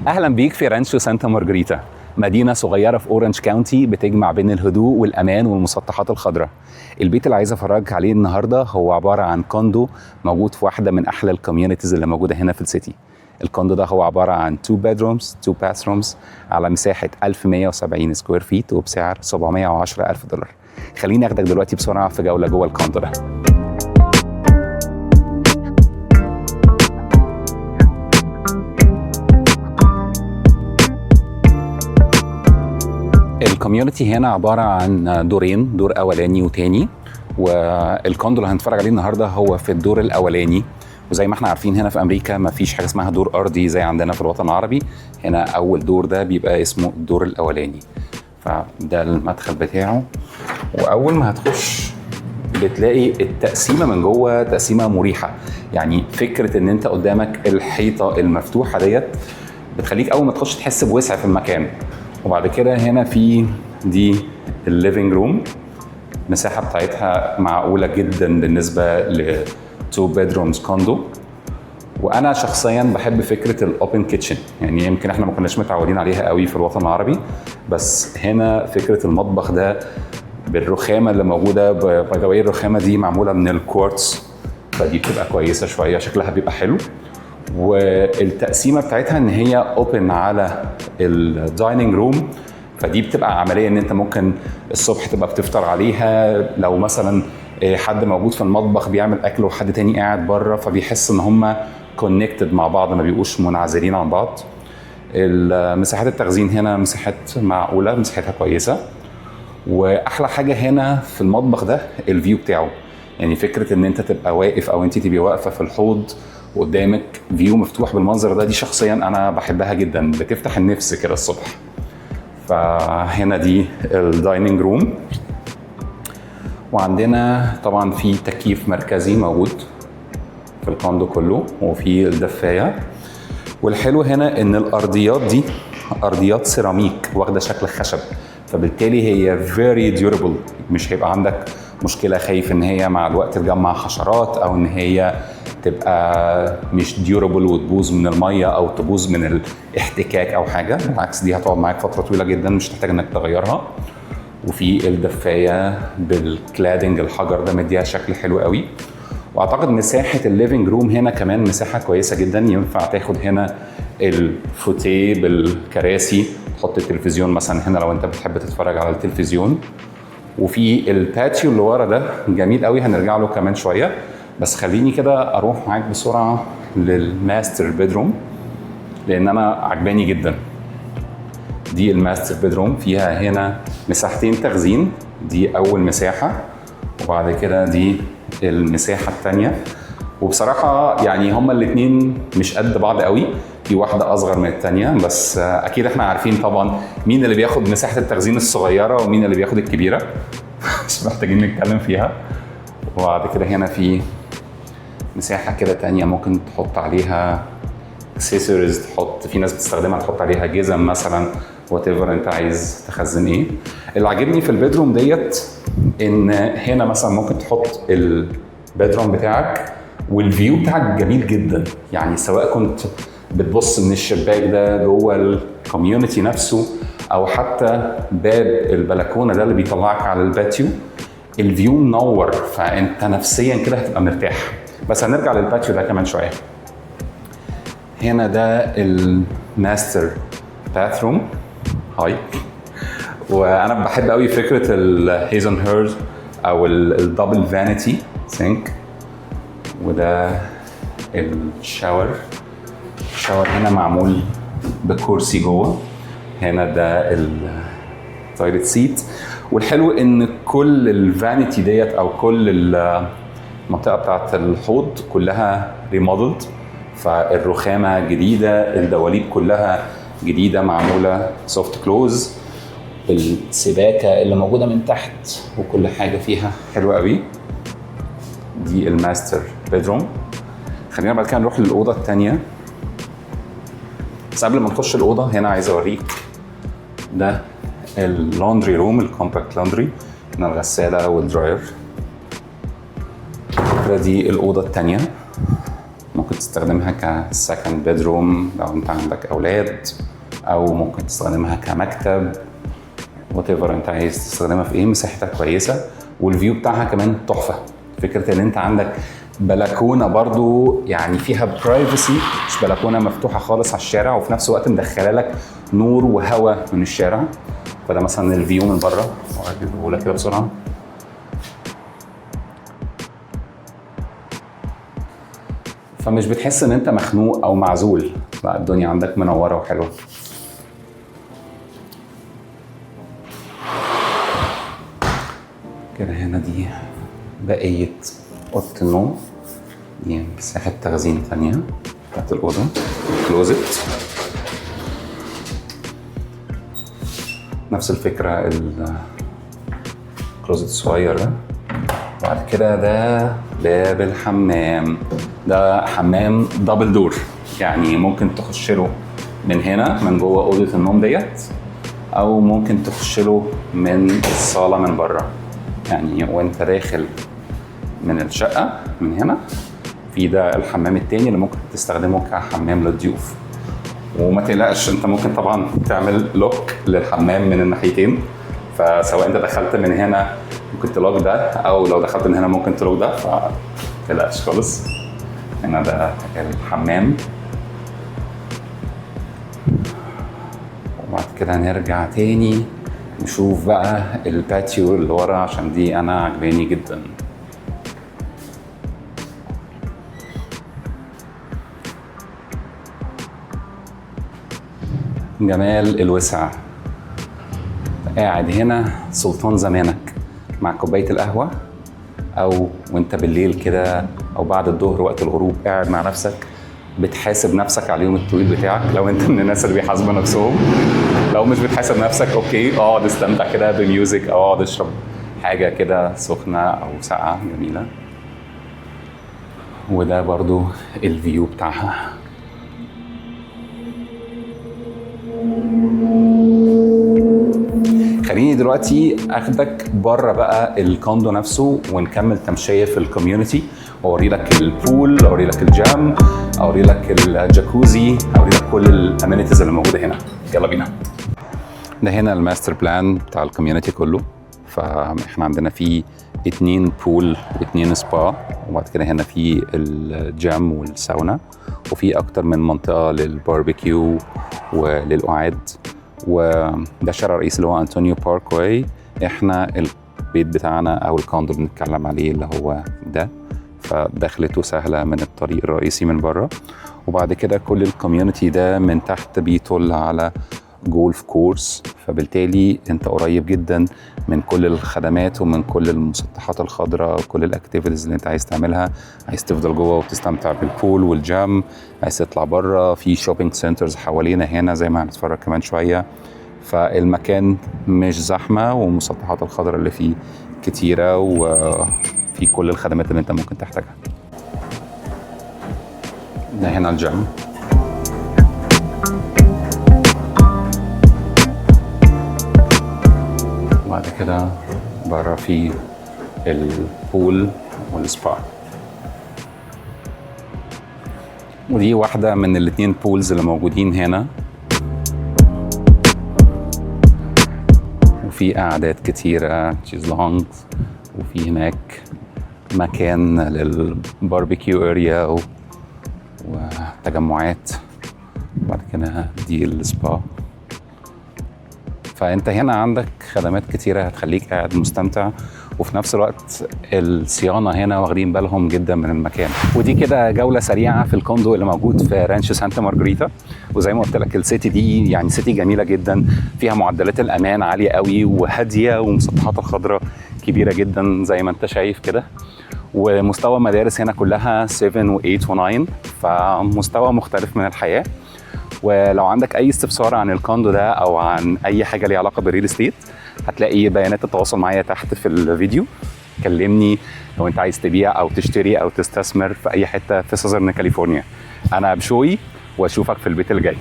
أهلا بيك في رانشو سانتا مارجريتا، مدينة صغيرة في أورنج كاونتي بتجمع بين الهدوء والأمان والمسطحات الخضراء. البيت اللي عايز أفرجك عليه النهاردة هو عبارة عن كوندو موجود في واحدة من أحلى الكوميونيتيز اللي موجودة هنا في السيتي. الكوندو ده هو عبارة عن 2 bedrooms 2 bathrooms على مساحة 1170 سكوير فيت وبسعر $710,000. خليني أخدك دلوقتي بسرعة في جولة جوه الكوندو ده. الكوميونتي هنا عبارة عن دورين، دور أولاني وتاني، والكوندو اللي هنتفرج عليه النهارده هو في الدور الأولاني. وزي ما احنا عارفين هنا في أمريكا مفيش حاجة اسمها دور أرضي زي عندنا في الوطن العربي. هنا أول دور ده بيبقى اسمه الدور الأولاني، فده المدخل بتاعه. وأول ما هتخش بتلاقي التقسيمة من جوه تقسيمة مريحة، يعني فكرة إن أنت قدامك الحيطة المفتوحة ديت بتخليك أول ما تخش تحس بوسع في المكان. وبعد كده هنا في دي الليفينج روم، المساحة بتاعتها معقولة جدا بالنسبة ل 2 bedrooms كوندو. وانا شخصيا بحب فكرة الاوبن كيتشن، يعني يمكن احنا ما كناش متعودين عليها قوي في الوطن العربي، بس هنا فكرة المطبخ ده بالرخامة اللي موجودة. باي ذا واي الرخامة دي معمولة من الكوارتز، فدي بتبقى كويسة شوية، شكلها بيبقى حلو. والتقسيمه بتاعتها ان هي اوبن على الدايننج روم، فدي بتبقى عمليه ان انت ممكن الصبح تبقى بتفطر عليها، لو مثلا حد موجود في المطبخ بيعمل اكل وحد تاني قاعد بره، فبيحس ان هم كونكتد مع بعض، ما بيبقوش منعزلين عن بعض. مساحات التخزين هنا مساحات معقوله، مساحتها كويسه. واحلى حاجه هنا في المطبخ ده الفيو بتاعه، يعني فكره ان انت تبقى واقف او انت تبقي واقفه في الحوض وقدامك فيو مفتوح بالمنظر ده، دي شخصيا انا بحبها جدا، بتفتح النفس كده الصبح. فهنا دي الدايننج روم، وعندنا طبعا في تكييف مركزي موجود في الكوندو كله، وفي الدفايه. والحلو هنا ان الارضيات دي ارضيات سيراميك واخده شكل خشب، فبالتالي هي very durable، مش هيبقى عندك مشكله خايف ان هي مع الوقت تجمع حشرات او ان هي تبقى مش ديورابل وتبوظ من الميه او تبوظ من الاحتكاك او حاجه. بالعكس دي هتقعد معاك فتره طويله جدا، مش تحتاج انك تغيرها. وفي الدفايه بالكلادنج الحجر ده مديها شكل حلو قوي. واعتقد مساحه الليفنج روم هنا كمان مساحه كويسه جدا، ينفع تاخد هنا الفوتيه بالكراسي، تحط التلفزيون مثلا هنا لو انت بتحب تتفرج على التلفزيون. وفي الباتيو اللي ورا ده جميل قوي، هنرجع له كمان شويه. بس خليني كده اروح معاك بسرعه للماستر بيدروم، لان انا عجباني جدا. دي الماستر بيدروم، فيها هنا مساحتين تخزين، دي اول مساحه، وبعد كده دي المساحه الثانيه. وبصراحه يعني هما الاثنين مش قد بعض قوي، في واحده اصغر من الثانيه، بس اكيد احنا عارفين طبعا مين اللي بياخد مساحه التخزين الصغيره ومين اللي بياخد الكبيره. مش محتاجين نتكلم فيها. وبعد كده هنا في مساحة كده تانية ممكن تحط عليها اكسسوارز، في ناس بتستخدمها تحط عليها جزم مثلا، وات ايفر انت عايز تخزن ايه. اللي عاجبني في البيدروم ديت ان هنا مثلا ممكن تحط البيدروم بتاعك والفيو بتاعك جميل جدا، يعني سواء كنت بتبص من الشباك ده جوه الكوميونتي نفسه، او حتى باب البلكونة ده اللي بيطلعك على الباتيو، الفيو منور، فانت نفسيا كده هتبقى مرتاح. بس هنرجع للباتيو ده كمان شويه. هنا ده الماستر باثروم. هاي. وانا بحب قوي فكره الهيزن هيرز او الدبل فانيتي سينك. وده الشاور هنا معمول بكرسي جوه. هنا ده التويلت سيت. والحلو ان كل الفانيتي ديت او كل المنطقه بتاعت الحوض كلها ريمودلد، فالرخامه جديده، الدواليب كلها جديده معموله سوفت كلوز، السباكه اللي موجوده من تحت وكل حاجه فيها حلوه قوي. دي الماستر بيدروم. خلينا بعد كده نروح للاوضه الثانيه. بس قبل ما نخش الاوضه هنا عايز اوريك ده اللوندري روم، الكومباكت لوندري، هنا الغساله والدراير. دي الاوضه الثانيه، ممكن تستخدمها كسكند بيدروم لو انت عندك اولاد، او ممكن تستخدمها كمكتب وات ايفر انت عايز تستخدمها في ايه. مساحتها كويسه والفيو بتاعها كمان تحفه. فكره ان انت عندك بلكونه برضو يعني فيها برايفسي، مش بلكونه مفتوحه خالص على الشارع، وفي نفس الوقت مدخله لك نور وهواء من الشارع. فده مثلا الفيو من بره، اوريكم لك كده بسرعه. فمش بتحس ان انت مخنوق او معزول، لا الدنيا عندك منوره وحلوه. كده هنا دي بقيه اوضه النوم، دي مساحه تخزين ثانيه بتاعت الاوضه، كلوزت نفس الفكره، الكلوزت الصغير ده. بعد كده ده باب الحمام، ده حمام دبل دور، يعني ممكن تخش له من هنا من جوه اوضه النوم ديت، او ممكن تخش له من الصاله من بره. يعني وانت داخل من الشقه من هنا في ده الحمام التاني اللي ممكن تستخدمه كحمام للضيوف. وما تقلقش، انت ممكن طبعا تعمل لوك للحمام من الناحيتين، فسواء انت دخلت من هنا ممكن تلوك ده، او لو دخلت من هنا ممكن تلوك ده، فما تقلقش خالص. هنا ده الحمام. وبعد كده نرجع تاني نشوف بقى الباتيو اللي ورا، عشان دي انا عجباني جدا. جمال الوسع، قاعد هنا سلطان زمانك مع كوبايه القهوه، او وانت بالليل كده او بعد الظهر وقت الغروب قاعد مع نفسك بتحاسب نفسك على اليوم الطويل بتاعك، لو انت من الناس اللي بيحاسبوا نفسهم. لو مش بتحاسب نفسك اوكي، اقعد استمتع كده بميوزك، او اقعد اشرب حاجه كده سخنه او ساقعه جميله. وده برضو الفيو بتاعها. خليني دلوقتي اخدك بره بقى الكوندو نفسه ونكمل تمشيه في الكوميونتي، واوري لك البول، اوري لك الجام، اوري لك الجاكوزي، اوري لك كل الامينيتيز اللي موجوده هنا. يلا بينا. ده هنا الماستر بلان بتاع الكوميونتي كله. فاحنا عندنا فيه 2 بول و2 سبا، وبعد كده هنا في الجام والساونا، وفي اكتر من منطقه للباربيكيو وللقعاد. وده الشارع الرئيسي اللي هو أنطونيو بارك واي. احنا البيت بتاعنا او الكوندو اللي بنتكلم عليه اللي هو ده، فدخلته سهله من الطريق الرئيسي من بره. وبعد كده كل الكوميونتي ده من تحت بيطل على جولف كورس، فبالتالي انت قريب جدا من كل الخدمات ومن كل المسطحات الخضراء وكل الاكتيفيتيز اللي انت عايز تعملها. عايز تفضل جوه وتستمتع بالبول والجام، عايز تطلع بره، في شوبينج سنترز حوالينا هنا زي ما هنتفرج كمان شويه. فالمكان مش زحمه، والمسطحات الخضراء اللي فيه كتيره، وفي كل الخدمات اللي انت ممكن تحتاجها. ده هنا الجيم. وبعد كده بره في البول والسبا. ودي واحدة من ال2 بولز اللي موجودين هنا، وفي قعدات كتيرة تشيز لونج، وفي هناك مكان للباربيكيو اريا وتجمعات. وبعد كده دي السبا. فانت هنا عندك خدمات كتيرة هتخليك قاعد مستمتع، وفي نفس الوقت الصيانة هنا واخدين بالهم جدا من المكان. ودي كده جولة سريعة في الكوندو اللي موجود في رانش سانتا مارجريتا. وزي ما قلت لك السيتي دي يعني سيتي جميلة جدا، فيها معدلات الأمان عالية قوي وهادية، ومسطحات الخضراء كبيرة جدا زي ما انت شايف كده. ومستوى المدارس هنا كلها 7 و8 و9، فمستوى مختلف من الحياة. ولو عندك اي استفسار عن الكوندو ده او عن اي حاجه ليها علاقه بالريل استيت، هتلاقي بيانات التواصل معايا تحت في الفيديو. كلمني لو انت عايز تبيع او تشتري او تستثمر في اي حته في ساذرن كاليفورنيا. انا بشوي، واشوفك في البيت الجاي.